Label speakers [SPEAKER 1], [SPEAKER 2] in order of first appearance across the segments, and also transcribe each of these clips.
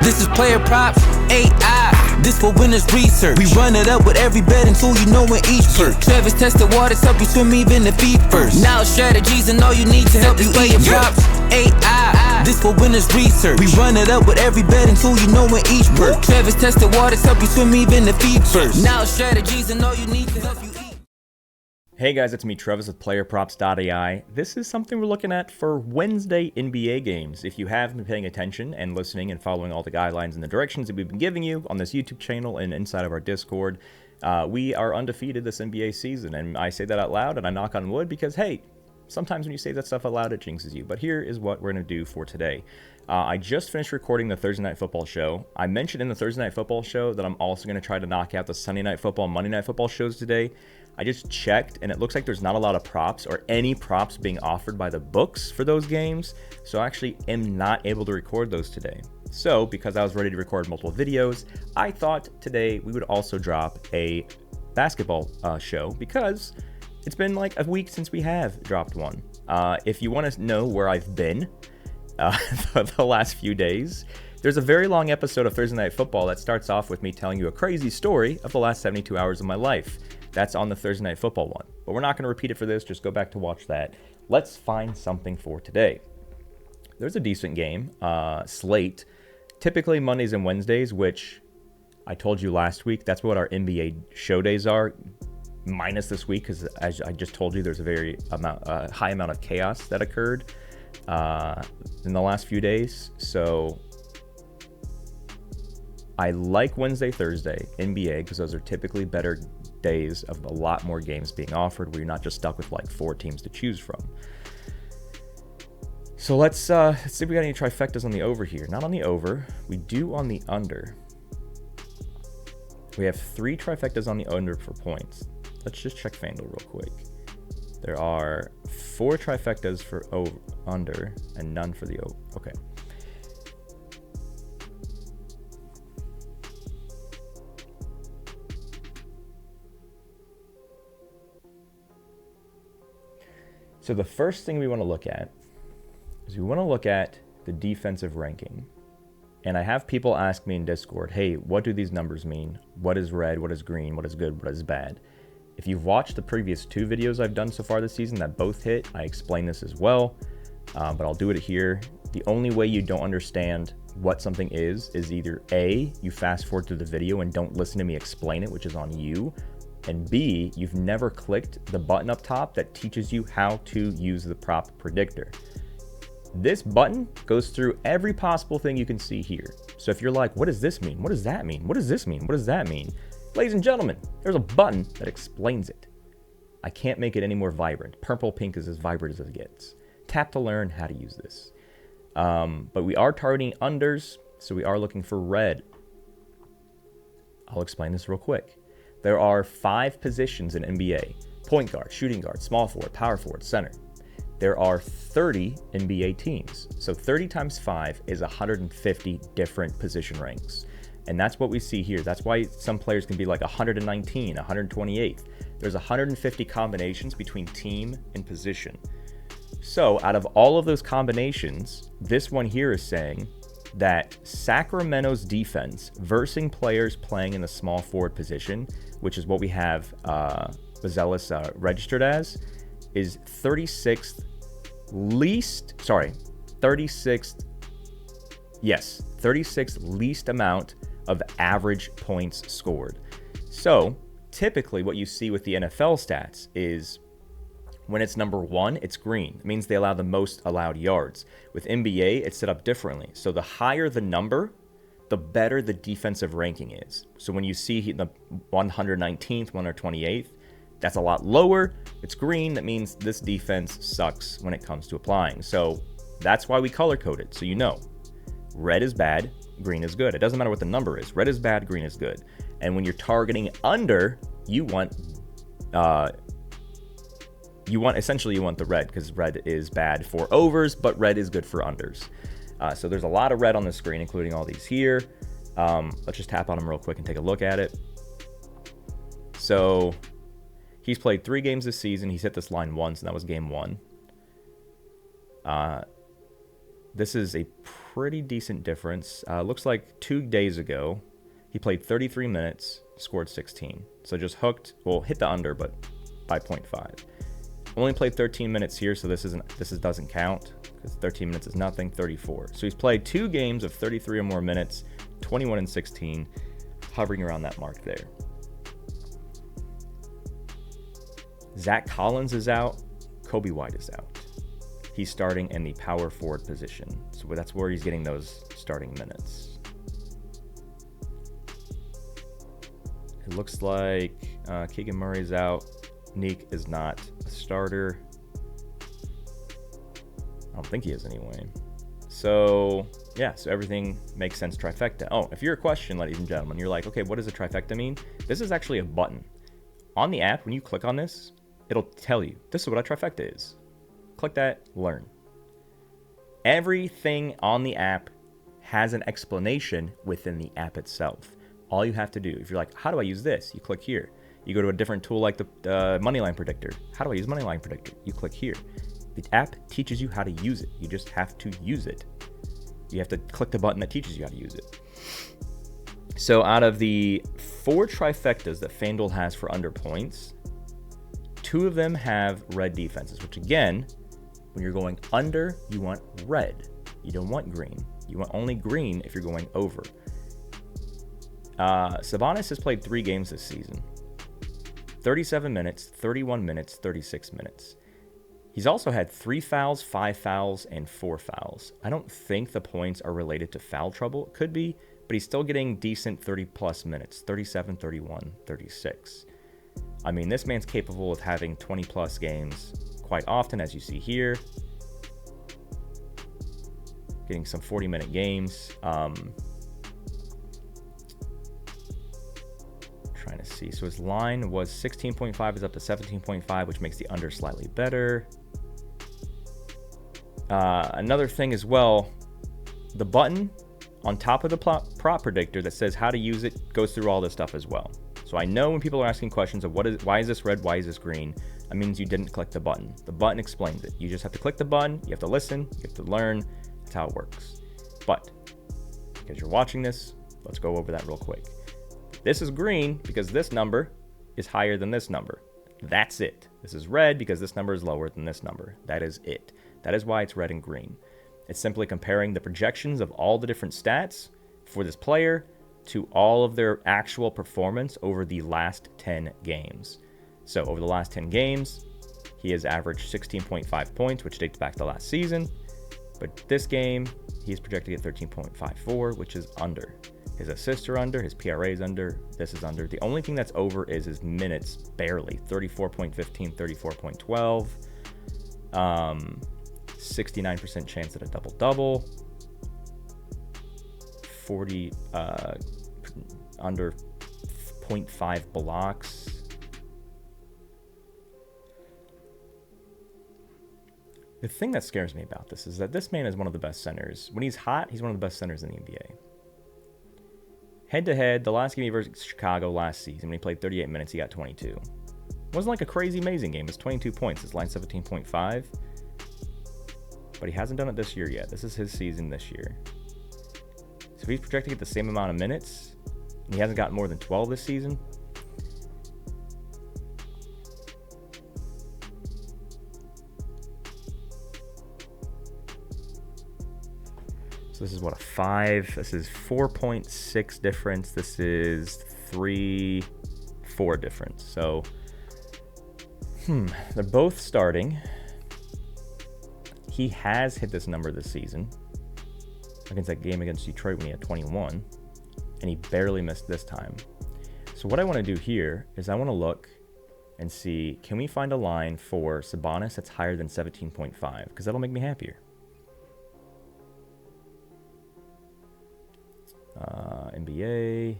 [SPEAKER 1] This is PlayerProps.ai. This for winners research. We run it up with every betting tool you know in each perk. Travis tested waters, help you swim even the feet first. Now strategies and all you need to help you PlayerProps.ai. This for winners research. We run it up with every betting tool you know in each perk. Travis tested waters, help you swim even the feet first. Now strategies and all you need to help you eat.
[SPEAKER 2] Hey guys, it's me, Travis with PlayerProps.ai. This is something we're looking at for Wednesday NBA games. If you have been paying attention and listening and following all the guidelines and the directions that we've been giving you on this YouTube channel and inside of our Discord, we are undefeated this NBA season. And I say that out loud and I knock on wood because, hey, sometimes when you say that stuff out loud, it jinxes you. But here is what we're going to do for today. I just finished recording the Thursday Night Football show. I mentioned in the Thursday Night Football show that I'm also going to try to knock out the Sunday Night Football and Monday Night Football shows today. I just checked, and it looks like there's not a lot of props or any props being offered by the books for those games, so I actually am not able to record those today. So, because I was ready to record multiple videos, I thought today we would also drop a basketball show, because it's been like a week since we have dropped one. If you want to know where I've been the last few days, there's a very long episode of Thursday Night Football that starts off with me telling you a crazy story of the last 72 hours of my life. That's on the Thursday Night Football one. But we're not going to repeat it for this. Just go back to watch that. Let's find something for today. There's a decent game. Slate. Typically Mondays and Wednesdays, which I told you last week, that's what our NBA show days are. Minus this week, because as I just told you, there's a very high amount of chaos that occurred in the last few days. So I like Wednesday, Thursday, NBA, because those are typically better days of a lot more games being offered where you're not just stuck with like 4 teams to choose from. So let's see if we got any trifectas on the over here. Not on the over. We do on the under. We have 3 trifectas on the under for points. Let's just check FanDuel real quick. There are 4 trifectas for over, under and none for the over. Okay. So the first thing we want to look at is we want to look at the defensive ranking. And I have people ask me in Discord, hey, what do these numbers mean? What is red? What is green? What is good? What is bad? If you've watched the previous 2 videos I've done so far this season that both hit, I explain this as well, but I'll do it here. The only way you don't understand what something is either A, you fast forward through the video and don't listen to me explain it, which is on you, and B, you've never clicked the button up top that teaches you how to use the prop predictor. This button goes through every possible thing you can see here. So if you're like, what does this mean? What does that mean? What does this mean? What does that mean? Ladies and gentlemen, there's a button that explains it. I can't make it any more vibrant. Purple pink is as vibrant as it gets. Tap to learn how to use this. But we are targeting unders, so we are looking for red. I'll explain this real quick. There are 5 positions in NBA: point guard, shooting guard, small forward, power forward, center. There are 30 NBA teams. So 30 times 5 is 150 different position ranks. And that's what we see here. That's why some players can be like 119, 128. There's 150 combinations between team and position. So out of all of those combinations, this one here is saying that Sacramento's defense versus players playing in the small forward position, which is what we have Bazelis registered as, is 36th least amount of average points scored. So typically what you see with the NFL stats is when it's number 1, it's green. It means they allow the most allowed yards. With NBA, it's set up differently. So the higher the number, the better the defensive ranking is. So when you see the 119th, 128th, that's a lot lower. It's green. That means this defense sucks when it comes to applying. So that's why we color code it. So you know, red is bad, green is good. It doesn't matter what the number is. Red is bad, green is good. And when you're targeting under, you want essentially the red, because red is bad for overs, but red is good for unders. So there's a lot of red on the screen, including all these here. Let's just tap on them real quick and take a look at it. So he's played 3 games this season. He's hit this line once, and that was game 1. This is a pretty decent difference. Looks like 2 days ago, he played 33 minutes, scored 16. So just hooked, well, hit the under, but by 0.5. Only played 13 minutes here, so this doesn't count because 13 minutes is nothing, 34. So he's played 2 games of 33 or more minutes, 21 and 16, hovering around that mark there. Zach Collins is out, Kobe White is out. He's starting in the power forward position, so that's where he's getting those starting minutes. It looks like Keegan Murray's out. Neek is not a starter. I don't think he is anyway. So yeah, so everything makes sense. Trifecta. Oh, if you're a question, ladies and gentlemen, you're like, okay, what does a trifecta mean? This is actually a button. On the app, when you click on this, it'll tell you, this is what a trifecta is. Click that, learn. Everything on the app has an explanation within the app itself. All you have to do, if you're like, how do I use this? You click here. You go to a different tool like the Moneyline Predictor. How do I use Moneyline Predictor? You click here. The app teaches you how to use it. You just have to use it. You have to click the button that teaches you how to use it. So out of the 4 trifectas that FanDuel has for under points, 2 of them have red defenses, which again, when you're going under, you want red. You don't want green. You want only green if you're going over. Sabonis has played 3 games this season. 37 minutes, 31 minutes, 36 minutes. He's also had 3 fouls, 5 fouls, and 4 fouls. I don't think the points are related to foul trouble. It could be, but he's still getting decent 30-plus minutes, 37, 31, 36. I mean, this man's capable of having 20-plus games quite often, as you see here. Getting some 40-minute games. Trying to see. So his line was 16.5 is up to 17.5, which makes the under slightly better. Another thing as well, the button on top of the prop predictor that says how to use it goes through all this stuff as well. So I know when people are asking questions of why is this red, why is this green, that means you didn't click the button. The button explains it. You just have to click the button, you have to listen, you have to learn. That's how it works. But because you're watching this, let's go over that real quick. This is green because this number is higher than this number. That's it. This is red because this number is lower than this number. That is it. That is why it's red and green. It's simply comparing the projections of all the different stats for this player to all of their actual performance over the last 10 games. So over the last 10 games, he has averaged 16.5 points, which dates back to last season. But this game, he is projected at 13.54, which is under. His assists are under, his PRA is under, this is under. The only thing that's over is his minutes, barely. 34.15, 34.12. 69% chance at a double-double. 40 under 0.5 blocks. The thing that scares me about this is that this man is one of the best centers. When he's hot, he's one of the best centers in the NBA. Head-to-head, the last game he versus Chicago last season, when he played 38 minutes, he got 22. Wasn't like a crazy amazing game. It's 22 points. His line 17.5. But he hasn't done it this year yet. This is his season this year. So if he's projected to get the same amount of minutes, and he hasn't gotten more than 12 this season, so this is what, a 5? This is 4.6 difference. This is 3.4 difference. So, they're both starting. He has hit this number this season against that game against Detroit when he had 21, and he barely missed this time. So what I want to do here is I want to look and see, can we find a line for Sabonis that's higher than 17.5? Because that'll make me happier. NBA,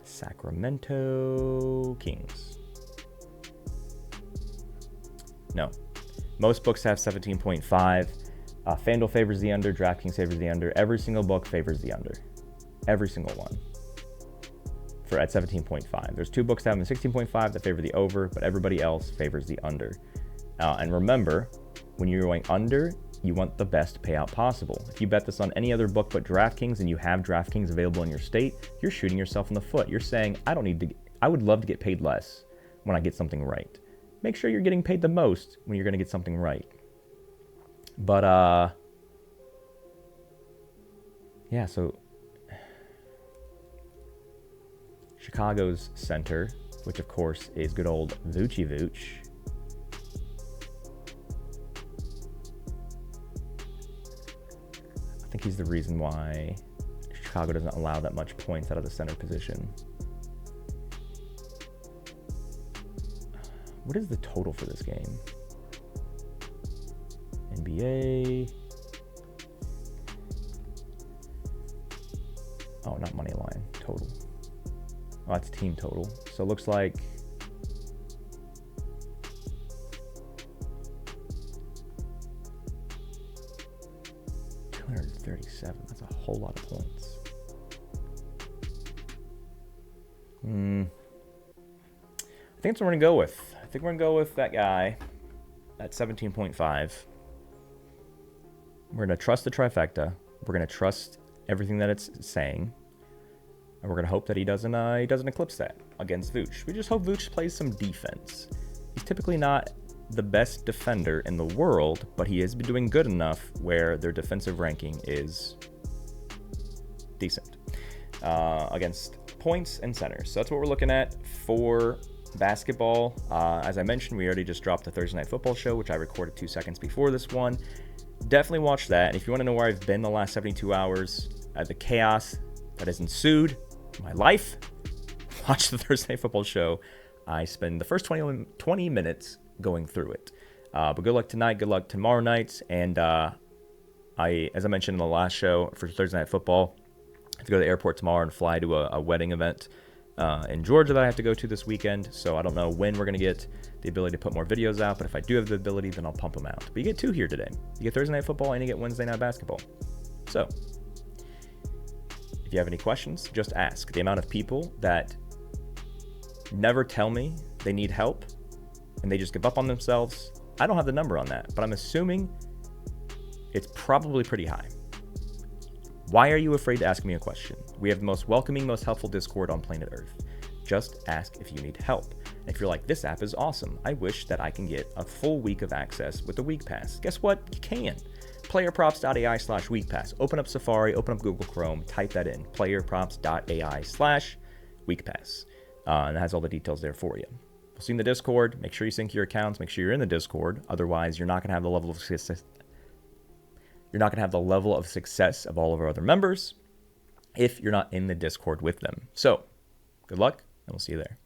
[SPEAKER 2] Sacramento Kings. No. Most books have 17.5. FanDuel favors the under. DraftKings favors the under. Every single book favors the under. Every single one. For at 17.5. There's 2 books that have 16.5 that favor the over, but everybody else favors the under. And remember, when you're going under, you want the best payout possible. If you bet this on any other book but DraftKings and you have DraftKings available in your state, you're shooting yourself in the foot. You're saying, I would love to get paid less when I get something right. Make sure you're getting paid the most when you're going to get something right. But, yeah, so Chicago's center, which of course is good old Voochie Vooch. I think he's the reason why Chicago doesn't allow that much points out of the center position. What is the total for this game? NBA. Oh, not money line. Total. Oh, that's team total. So it looks like 237. That's a whole lot of points. I think that's what we're going to go with. I think we're going to go with that guy at 17.5. We're going to trust the trifecta. We're going to trust everything that it's saying. And we're going to hope that he doesn't eclipse that against Vooch. We just hope Vooch plays some defense. He's typically not the best defender in the world, but he has been doing good enough where their defensive ranking is decent against points and centers. So that's what we're looking at for basketball. As I mentioned, we already just dropped the Thursday Night Football show, which I recorded 2 seconds before this one. Definitely watch that. And if you want to know where I've been the last 72 hours, the chaos that has ensued in my life, watch the Thursday Night Football show. I spend the first 20 minutes going through it. But good luck tonight. Good luck tomorrow night. And as I mentioned in the last show for Thursday Night Football, I have to go to the airport tomorrow and fly to a wedding event in Georgia that I have to go to this weekend. So I don't know when we're going to get the ability to put more videos out, but if I do have the ability, then I'll pump them out. But you get 2 here today. You get Thursday Night Football and you get Wednesday Night Basketball. So if you have any questions, just ask. The amount of people that never tell me they need help and they just give up on themselves, I don't have the number on that, but I'm assuming it's probably pretty high. Why are you afraid to ask me a question? We have the most welcoming, most helpful Discord on planet Earth. Just ask if you need help. And if you're like, this app is awesome, I wish that I can get a full week of access with the Week Pass. Guess what? You can. PlayerProps.ai/Week Pass. Open up Safari, open up Google Chrome, type that in. PlayerProps.ai/Week Pass. And it has all the details there for you. We'll see you in the Discord. Make sure you sync your accounts. Make sure you're in the Discord. Otherwise, you're not going to have the level of success. You're not going to have the level of success of all of our other members if you're not in the Discord with them. So, good luck, and we'll see you there.